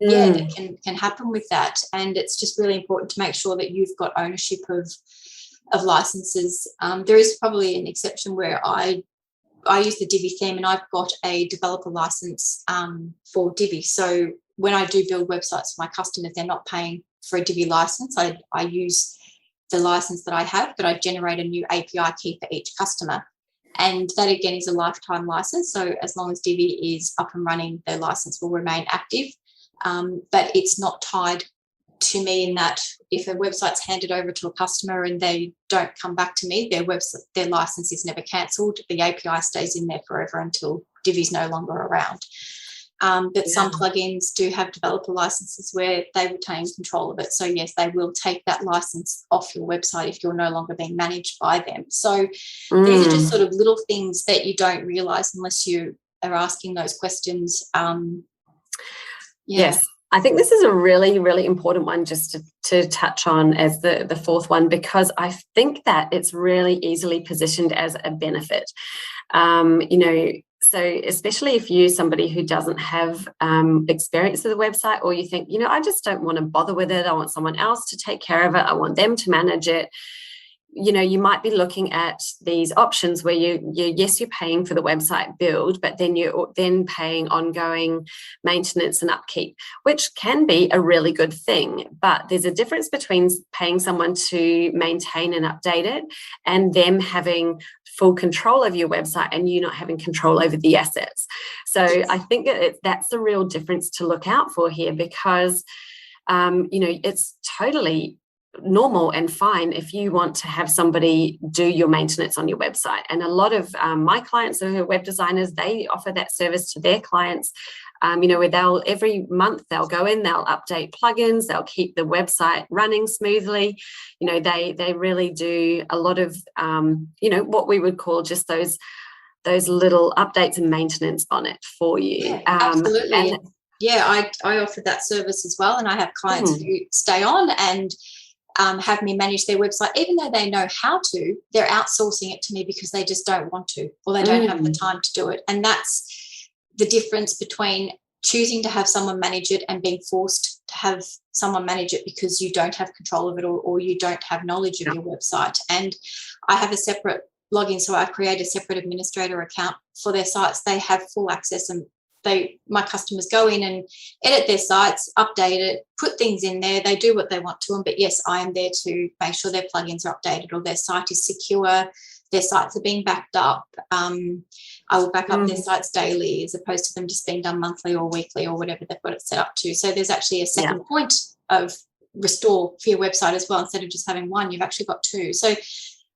that can happen with that, and it's just really important to make sure that you've got ownership of licenses. There is probably an exception where I use the Divi theme, and I've got a developer license for Divi. So when I do build websites for my customers, they're not paying for a Divi license. I use the license that I have, but I generate a new API key for each customer. And that, again, is a lifetime license. So as long as Divi is up and running, their license will remain active. But it's not tied to me in that if a website's handed over to a customer and they don't come back to me, their license is never cancelled. The API stays in there forever until Divi's no longer around. But some plugins do have developer licenses where they retain control of it. So yes, they will take that license off your website if you're no longer being managed by them. So these are just sort of little things that you don't realise unless you are asking those questions. Yes. I think this is a really, really important one just to touch on as the fourth one, because I think that it's really easily positioned as a benefit. So especially if you're somebody who doesn't have experience with the website, or you think, I just don't want to bother with it. I want someone else to take care of it. I want them to manage it. You might be looking at these options where you're paying for the website build, but then you're then paying ongoing maintenance and upkeep, which can be a really good thing. But there's a difference between paying someone to maintain and update it and them having full control over your website and you not having control over the assets. So I think that's the real difference to look out for here, because it's totally normal and fine if you want to have somebody do your maintenance on your website. And a lot of my clients who are web designers, they offer that service to their clients, where they'll every month they'll go in, they'll update plugins, they'll keep the website running smoothly. They really do a lot of what we would call just those little updates and maintenance on it for you. Yeah, absolutely. I offer that service as well, and I have clients who stay on and have me manage their website, even though they know how to. They're outsourcing it to me because they just don't want to, or they don't have the time to do it. And that's the difference between choosing to have someone manage it and being forced to have someone manage it because you don't have control of it, or you don't have knowledge of your website. And I have a separate login, so I create a separate administrator account for their sites. They have full access, and my customers go in and edit their sites, update it, put things in there. They do what they want to them. But yes, I am there to make sure their plugins are updated or their site is secure, their sites are being backed up. I will back up their sites daily as opposed to them just being done monthly or weekly or whatever they've got it set up to. So there's actually a second point of restore for your website as well. Instead of just having one, you've actually got two. So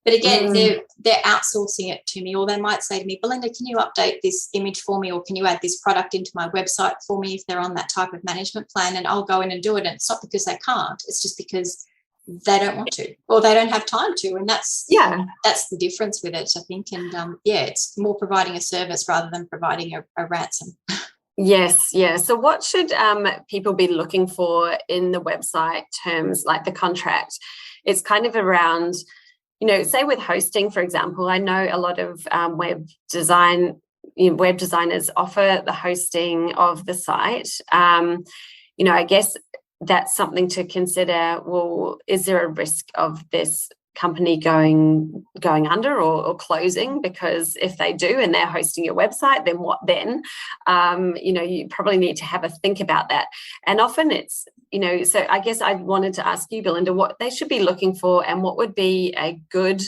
but again, they're outsourcing it to me, or they might say to me, Belinda, can you update this image for me, or can you add this product into my website for me if they're on that type of management plan? And I'll go in and do it. And it's not because they can't, it's just because they don't want to, or they don't have time to. And that's the difference with it, I think. And it's more providing a service rather than providing a ransom. Yes, yeah. So what should people be looking for in the website terms, like the contract? It's kind of around, say with hosting, for example. I know a lot of web designers offer the hosting of the site. I guess that's something to consider. Well, is there a risk of this company going under or closing? Because if they do and they're hosting your website, then what then? You probably need to have a think about that. And often it's, so I guess I wanted to ask you, Belinda, what they should be looking for and what would be a good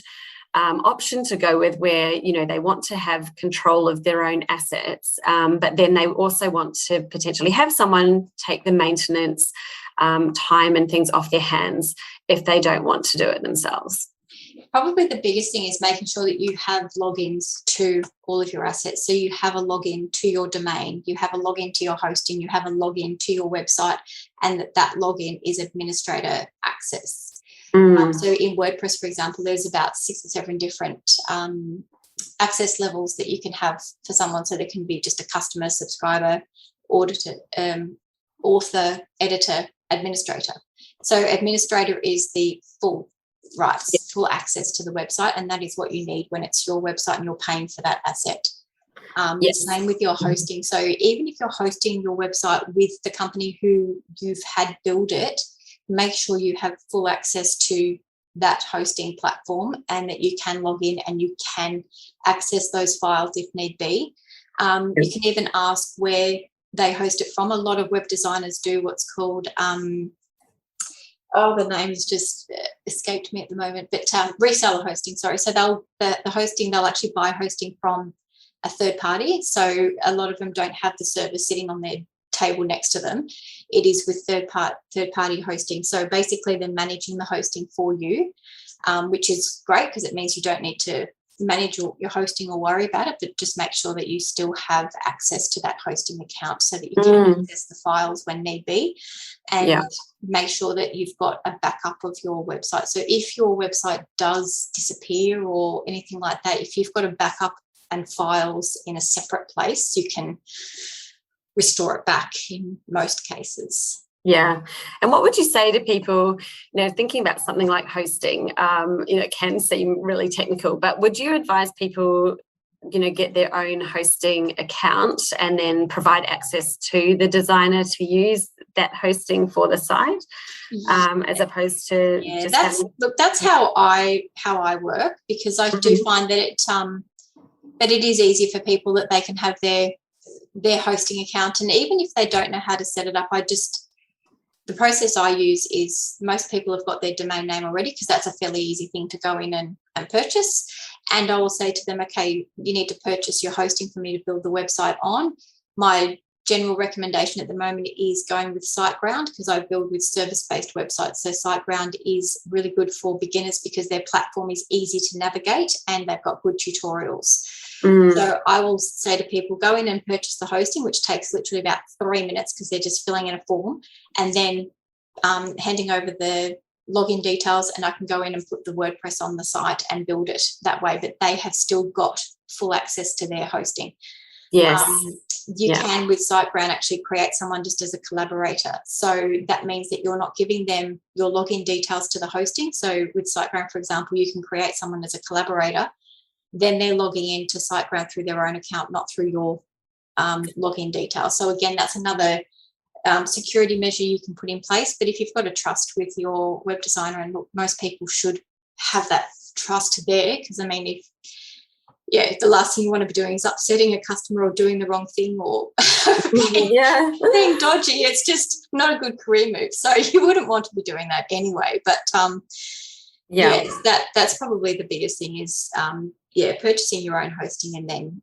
option to go with, where they want to have control of their own assets, but then they also want to potentially have someone take the maintenance time and things off their hands if they don't want to do it themselves. Probably the biggest thing is making sure that you have logins to all of your assets. So you have a login to your domain, you have a login to your hosting, you have a login to your website, and that login is administrator access. So in WordPress, for example, there's about 6 or 7 different access levels that you can have for someone. So there can be just a customer, subscriber, auditor, author, editor, administrator. So administrator is the full rights, full access to the website, and that is what you need when it's your website and you're paying for that asset. The same with your hosting. So even if you're hosting your website with the company who you've had build it, make sure you have full access to that hosting platform and that you can log in and you can access those files if need be. You can even ask where they host it from. A lot of web designers do what's called the name has just escaped me at the moment, but reseller hosting, sorry. So the hosting, they'll actually buy hosting from a third party. So a lot of them don't have the server sitting on their table next to them. It is with third party hosting. So basically they're managing the hosting for you, which is great because it means you don't need to manage your hosting or worry about it, but just make sure that you still have access to that hosting account so that you can access the files when need be, and make sure that you've got a backup of your website. So if your website does disappear or anything like that, if you've got a backup and files in a separate place, you can restore it back in most cases. Yeah. And what would you say to people, thinking about something like hosting, it can seem really technical, but would you advise people, get their own hosting account and then provide access to the designer to use that hosting for the site, as opposed to that's how I work, because I do find that it is easy for people that they can have their hosting account, and even if they don't know how to set it up, the process I use is most people have got their domain name already, because that's a fairly easy thing to go in and purchase. And I will say to them, okay, you need to purchase your hosting for me to build the website on. My general recommendation at the moment is going with SiteGround, because I build with service-based websites. So SiteGround is really good for beginners because their platform is easy to navigate and they've got good tutorials. So I will say to people, go in and purchase the hosting, which takes literally about 3 minutes because they're just filling in a form, and then handing over the login details, and I can go in and put the WordPress on the site and build it that way, but they have still got full access to their hosting. Yes. You can, with SiteGround, actually create someone just as a collaborator. So that means that you're not giving them your login details to the hosting. So with SiteGround, for example, you can create someone as a collaborator. Then they're logging into SiteGround through their own account, not through your login details. So again, that's another security measure you can put in place. But if you've got a trust with your web designer, and look, most people should have that trust there, because I mean, if the last thing you want to be doing is upsetting a customer or doing the wrong thing or being dodgy, it's just not a good career move. So you wouldn't want to be doing that anyway. But that's probably the biggest thing is purchasing your own hosting, and then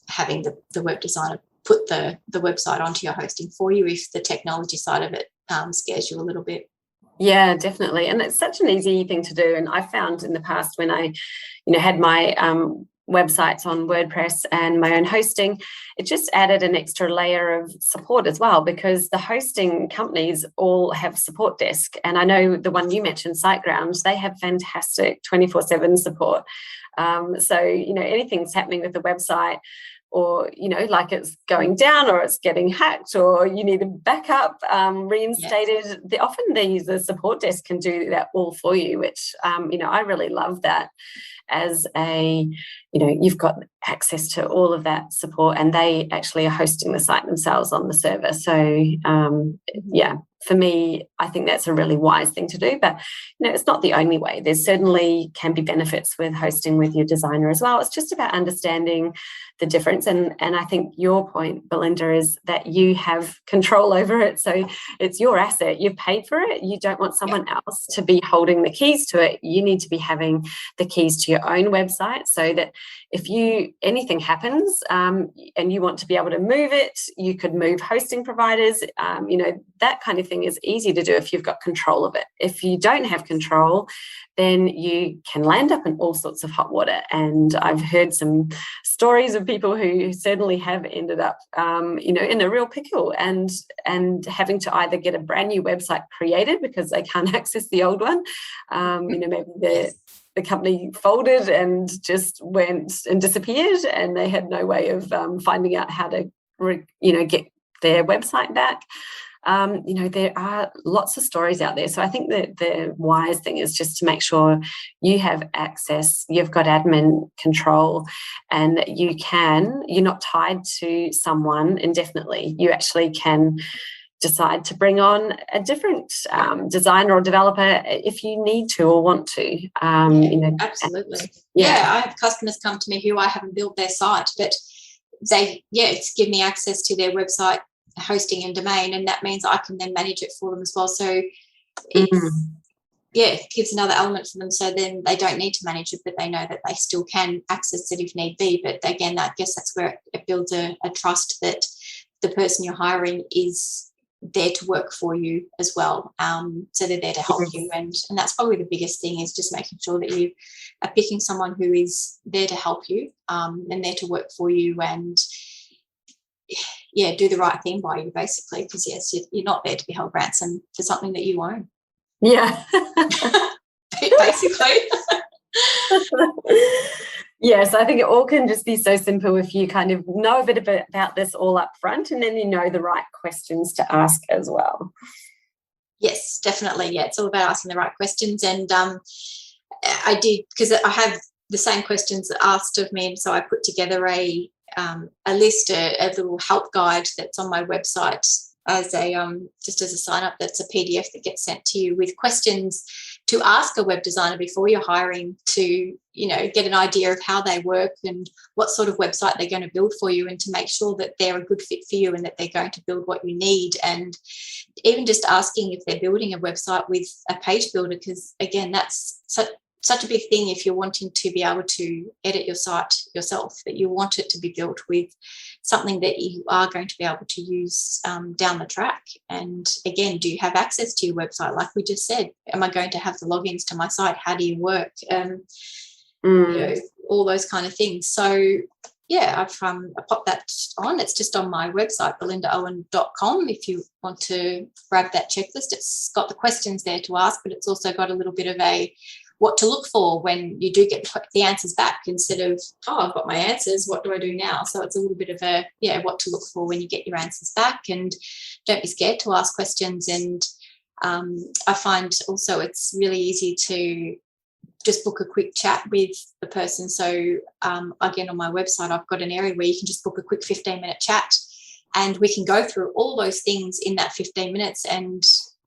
having the web designer put the website onto your hosting for you if the technology side of it scares you a little bit. Yeah, definitely. And it's such an easy thing to do. And I found in the past when I, had my websites on WordPress and my own hosting, it just added an extra layer of support as well, because the hosting companies all have support desk. And I know the one you mentioned, SiteGround, they have fantastic 24/7 support. So, anything's happening with the website, or, like it's going down or it's getting hacked or you need a backup reinstated, often the support desk can do that all for you, which, I really love that as you've got access to all of that support, and they actually are hosting the site themselves on the server. So, for me, I think that's a really wise thing to do, but it's not the only way. There certainly can be benefits with hosting with your designer as well. It's just about understanding the difference. And I think your point, Belinda, is that you have control over it. So it's your asset. You've paid for it. You don't want someone else to be holding the keys to it. You need to be having the keys to your own website, so that if anything happens and you want to be able to move it, you could move hosting providers. That kind of thing is easy to do if you've got control of it. If you don't have control, then you can land up in all sorts of hot water. And I've heard some stories of people who certainly have ended up, in a real pickle and having to either get a brand new website created because they can't access the old one. Maybe the company folded and just went and disappeared, and they had no way of finding out how to, get their website back. there are lots of stories out there. So I think that the wise thing is just to make sure you have access, you've got admin control, and you're not tied to someone indefinitely. You actually can decide to bring on a different designer or developer if you need to or want to. Absolutely. I have customers come to me who I haven't built their site, but it's give me access to their website hosting and domain, and that means I can then manage it for them as well. So it gives another element for them, so then they don't need to manage it, but they know that they still can access it if need be. But again, I guess that's where it builds a trust that the person you're hiring is there to work for you as well. So they're there to help you, and that's probably the biggest thing, is just making sure that you are picking someone who is there to help you and there to work for you, and do the right thing by you, basically, because yes, you're not there to be held ransom for something that you own. Yeah. Basically. Yes, I think it all can just be so simple if you kind of know a bit about this all up front, and then you know the right questions to ask as well. Yes, definitely. Yeah, it's all about asking the right questions. And I did, because I have the same questions asked of me, and so I put together a list, a little help guide that's on my website as a just as a sign up. That's a PDF that gets sent to you with questions to ask a web designer before you're hiring, to get an idea of how they work and what sort of website they're going to build for you, and to make sure that they're a good fit for you and that they're going to build what you need. And even just asking if they're building a website with a page builder, because again, that's such a big thing if you're wanting to be able to edit your site yourself, that you want it to be built with something that you are going to be able to use down the track. And again, do you have access to your website? Like we just said, am I going to have the logins to my site? How do you work? All those kind of things. So I popped that on. It's just on my website, belindaowen.com. If you want to grab that checklist, it's got the questions there to ask, but it's also got a little bit of a what to look for when you do get the answers back, instead of, I've got my answers, what do I do now? So it's a little bit of a, what to look for when you get your answers back, and don't be scared to ask questions. And I find also it's really easy to just book a quick chat with the person. So again, on my website, I've got an area where you can just book a quick 15-minute chat, and we can go through all those things in that 15 minutes and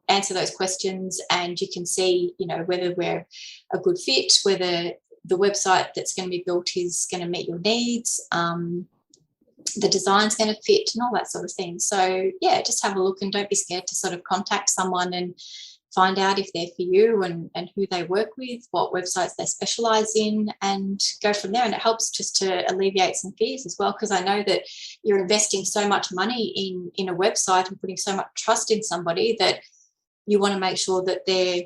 answer those questions, and you can see, whether we're a good fit, whether the website that's going to be built is going to meet your needs, the design's going to fit, and all that sort of thing. So just have a look, and don't be scared to sort of contact someone and find out if they're for you, and who they work with, what websites they specialize in, and go from there. And it helps just to alleviate some fears as well, because I know that you're investing so much money in a website and putting so much trust in somebody that you want to make sure that they're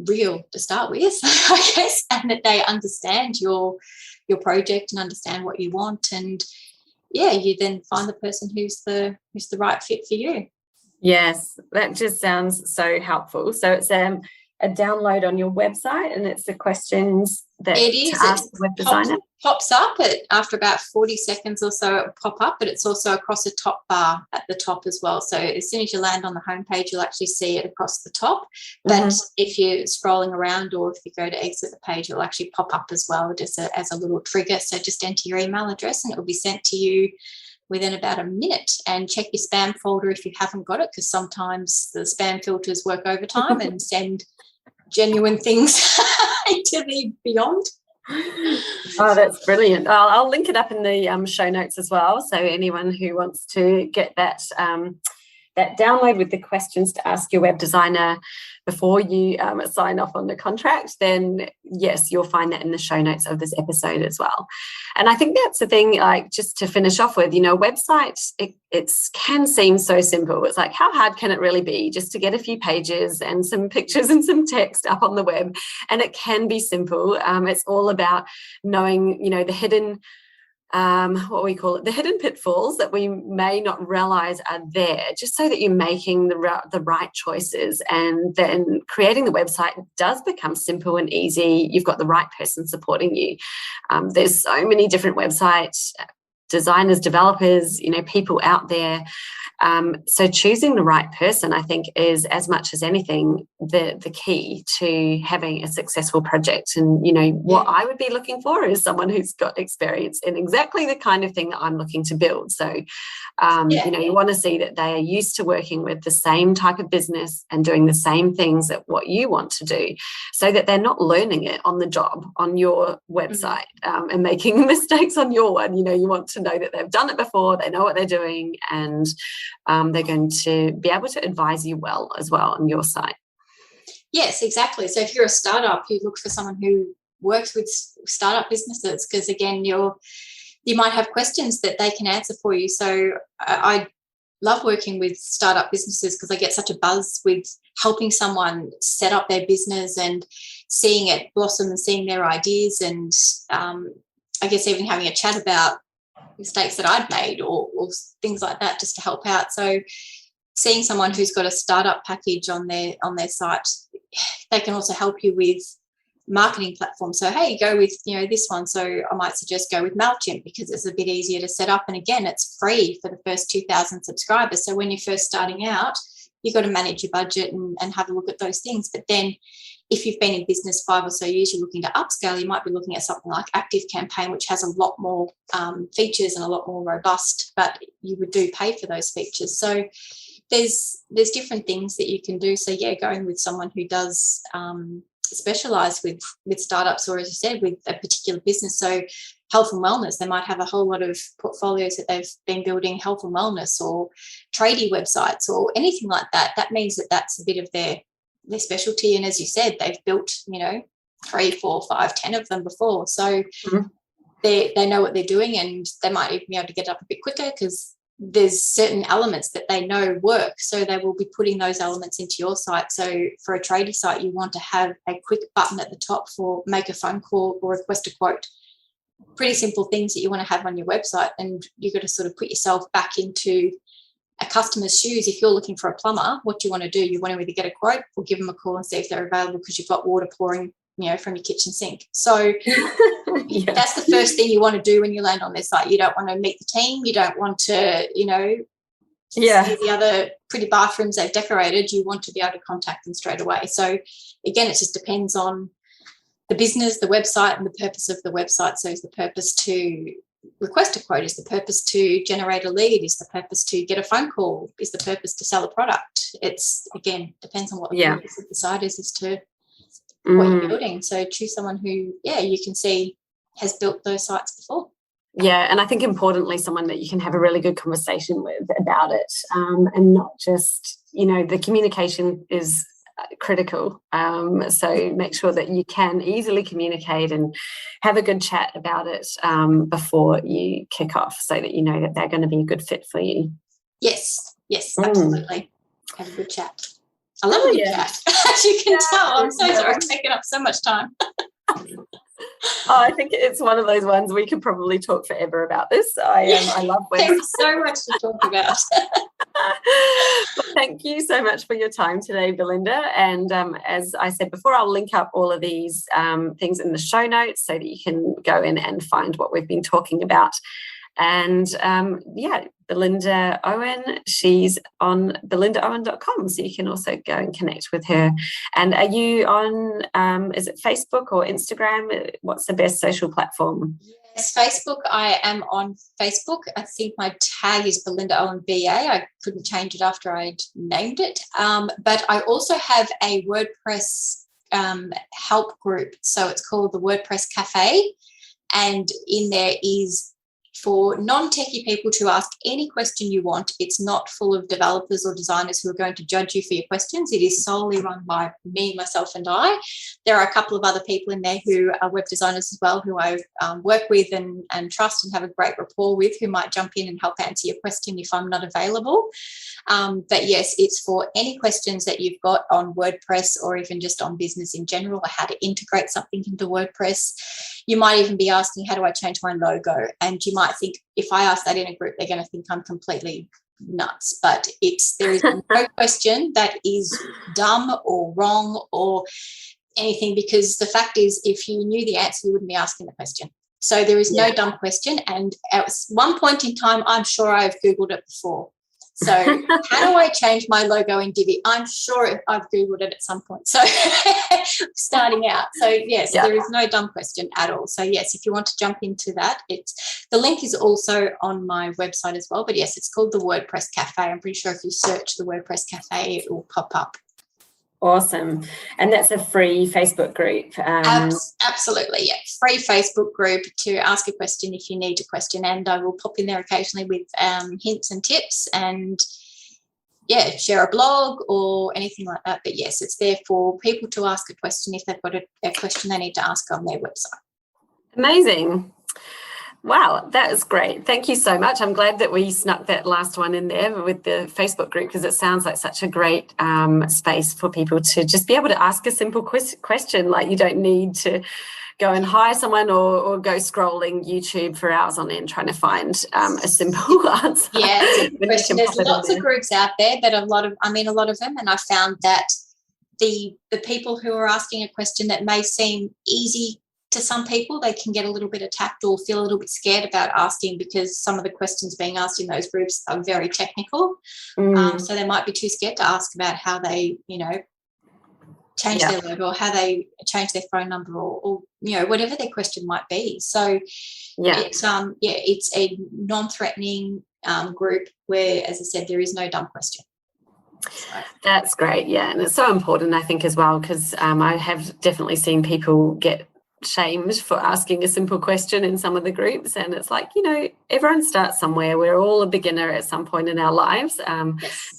real to start with, I guess, and that they understand your project and understand what you want. And you then find the person who's the right fit for you. Yes, that just sounds so helpful. So it's a download on your website, and it's the questions that it is. To ask the web designer. Pops up after about 40 seconds or so, it'll pop up, but it's also across a top bar at the top as well. So as soon as you land on the homepage, you'll actually see it across the top. But if you're scrolling around, or if you go to exit the page, it'll actually pop up as well, just as a little trigger. So just enter your email address, and it will be sent to you within about a minute. And check your spam folder if you haven't got it, because sometimes the spam filters work overtime and send genuine things into the beyond. Oh, that's brilliant. I'll link it up in the show notes as well, so anyone who wants to get that that download with the questions to ask your web designer before you sign off on the contract, then yes, you'll find that in the show notes of this episode as well. And I think that's the thing, like, just to finish off with, websites, it can seem so simple. It's like, how hard can it really be just to get a few pages and some pictures and some text up on the web? And it can be simple. It's all about knowing, the hidden the hidden pitfalls that we may not realize are there, just so that you're making the right choices, and then creating the website does become simple and easy. You've got the right person supporting you. There's so many different website designers, developers, people out there. So choosing the right person, I think, is as much as anything the key to having a successful project. And, what I would be looking for is someone who's got experience in exactly the kind of thing that I'm looking to build. So, you want to see that they are used to working with the same type of business and doing the same things that what you want to do, so that they're not learning it on the job on your website and making mistakes on your one. You want to know that they've done it before, they know what they're doing, and they're going to be able to advise you well as well on your site. Yes, exactly. So if you're a startup, you look for someone who works with startup businesses, because again, you might have questions that they can answer for you. So I love working with startup businesses because I get such a buzz with helping someone set up their business and seeing it blossom and seeing their ideas, and I guess even having a chat about mistakes that I'd made or things like that, just to help out. So seeing someone who's got a startup package on their site, they can also help you with marketing platforms. So hey, go with this one. So I might suggest go with MailChimp because it's a bit easier to set up, and again, it's free for the first 2,000 subscribers. So when you're first starting out, you've got to manage your budget and have a look at those things. But then if you've been in business 5 or so years, you're looking to upscale, you might be looking at something like ActiveCampaign, which has a lot more features and a lot more robust, but you would do pay for those features. So there's different things that you can do. So yeah, going with someone who does specialize with startups, or as you said, with a particular business. So health and wellness, they might have a whole lot of portfolios that they've been building health and wellness, or tradie websites, or anything like that. That means that that's a bit of their specialty. And as you said, they've built 3, 4, 5, 10 of them before. So they know what they're doing, and they might even be able to get up a bit quicker because there's certain elements that they know work. So they will be putting those elements into your site. So for a tradie site, you want to have a quick button at the top for make a phone call or request a quote. Pretty simple things that you want to have on your website, and you've got to sort of put yourself back into a customer's shoes. If you're looking for a plumber, what do you want to do? You want to either get a quote or give them a call and see if they're available because you've got water pouring from your kitchen sink. So that's the first thing you want to do when you land on their site. You don't want to meet the team. You don't want to, see the other pretty bathrooms they've decorated. You want to be able to contact them straight away. So again, it just depends on the business, the website, and the purpose of the website. So is the purpose to request a quote? Is the purpose to generate a lead? Is the purpose to get a phone call? Is the purpose to sell a product? It's, again, depends on what the purpose of the site is to what you're building. So choose someone who, you can see has built those sites before. Yeah, and I think importantly, someone that you can have a really good conversation with about it, and not just, the communication is critical. So make sure that you can easily communicate and have a good chat about it before you kick off, so that you know that they're going to be a good fit for you. Yes, absolutely. Have a good chat. I love a good chat. As you can tell, I'm so sorry I'm taking up so much time. I think it's one of those ones we could probably talk forever about this. I love websites. There's so much to talk about. Well, thank you so much for your time today, Belinda. And as I said before, I'll link up all of these things in the show notes so that you can go in and find what we've been talking about. And Belinda Owen, she's on belindaowen.com, so you can also go and connect with her. And are you on, is it Facebook or Instagram? What's the best social platform? Yes, Facebook. I am on Facebook. I think my tag is Belinda Owen BA. I couldn't change it after I'd named it. But I also have a WordPress help group. So it's called the WordPress Cafe. And in there is for non-techie people to ask any question you want. It's not full of developers or designers who are going to judge you for your questions. It is solely run by me, myself, and I. There are a couple of other people in there who are web designers as well, who I work with and trust and have a great rapport with, who might jump in and help answer your question if I'm not available. But yes, it's for any questions that you've got on WordPress, or even just on business in general, or how to integrate something into WordPress. You might even be asking, how do I change my logo? And you might think, if I ask that in a group, they're going to think I'm completely nuts. But there is no question that is dumb or wrong or anything, because the fact is, if you knew the answer, you wouldn't be asking the question. So there is no dumb question. And at one point in time, I'm sure I've Googled it before. So how do I change my logo in Divi? I'm sure I've Googled it at some point. So starting out. So, yes, there is no dumb question at all. So, yes, if you want to jump into that, the link is also on my website as well. But, yes, it's called the WordPress Cafe. I'm pretty sure if you search the WordPress Cafe, it will pop up. Awesome. And that's a free Facebook group. Absolutely, yeah. Free Facebook group to ask a question if you need a question. And I will pop in there occasionally with hints and tips and, share a blog or anything like that. But, yes, it's there for people to ask a question if they've got a question they need to ask on their website. Amazing. Wow, that is great. Thank you so much. I'm glad that we snuck that last one in there with the Facebook group, because it sounds like such a great space for people to just be able to ask a simple question. Like, you don't need to go and hire someone or go scrolling YouTube for hours on end trying to find a simple answer. Yeah, there's lots of groups out there that a lot of them, and I found that the people who are asking a question that may seem easy to some people, they can get a little bit attacked or feel a little bit scared about asking, because some of the questions being asked in those groups are very technical. So they might be too scared to ask about how they, change their logo, or how they change their phone number, or whatever their question might be. So it's a non-threatening group where, as I said, there is no dumb question. That's great. Yeah, and it's so important, I think, as well, because I have definitely seen people get shamed for asking a simple question in some of the groups, and it's like, everyone starts somewhere. We're all a beginner at some point in our lives.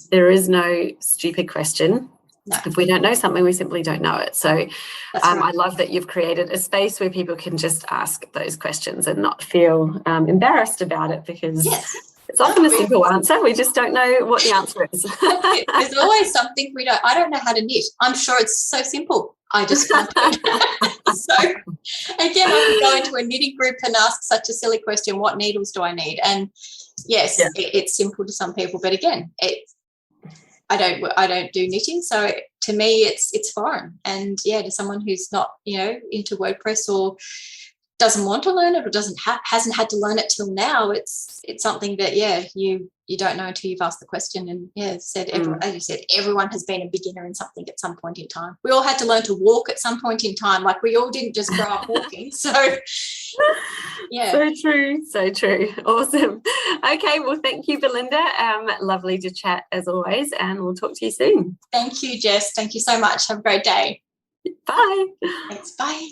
There is no stupid question. No. If we don't know something, we simply don't know it. So right. I love that you've created a space where people can just ask those questions and not feel embarrassed about it, because it's often a simple answer. We just don't know what the answer is. There's always something I don't know how to knit. I'm sure it's so simple. I just can't do it. So, again, I can go into a knitting group and ask such a silly question, what needles do I need? And, yes, it's simple to some people. But, again, I don't do knitting. So, to me, it's foreign. And, to someone who's not, into WordPress or doesn't want to learn it, or hasn't had to learn it till now, it's something that you don't know until you've asked the question. And as you said, everyone has been a beginner in something at some point in time. We all had to learn to walk at some point in time. Like, we all didn't just grow up walking. So so true. Awesome. Okay, well, thank you, Belinda. Lovely to chat as always, and we'll talk to you soon. Thank you, Jess. Thank you so much. Have a great day. Bye. Thanks. Bye.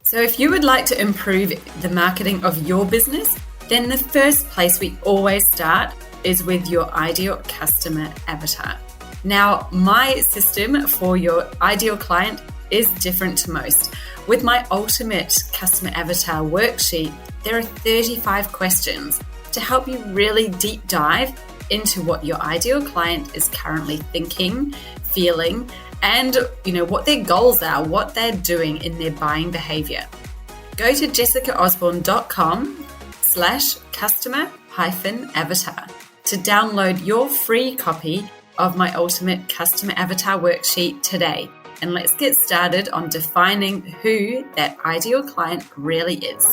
So if you would like to improve the marketing of your business, then the first place we always start is with your ideal customer avatar. Now, my system for your ideal client is different to most. With my ultimate customer avatar worksheet, there are 35 questions to help you really deep dive into what your ideal client is currently thinking, feeling, and what their goals are, what they're doing in their buying behavior. Go to jessicaosborne.com/customer-avatar to download your free copy of my ultimate customer avatar worksheet today. And let's get started on defining who that ideal client really is.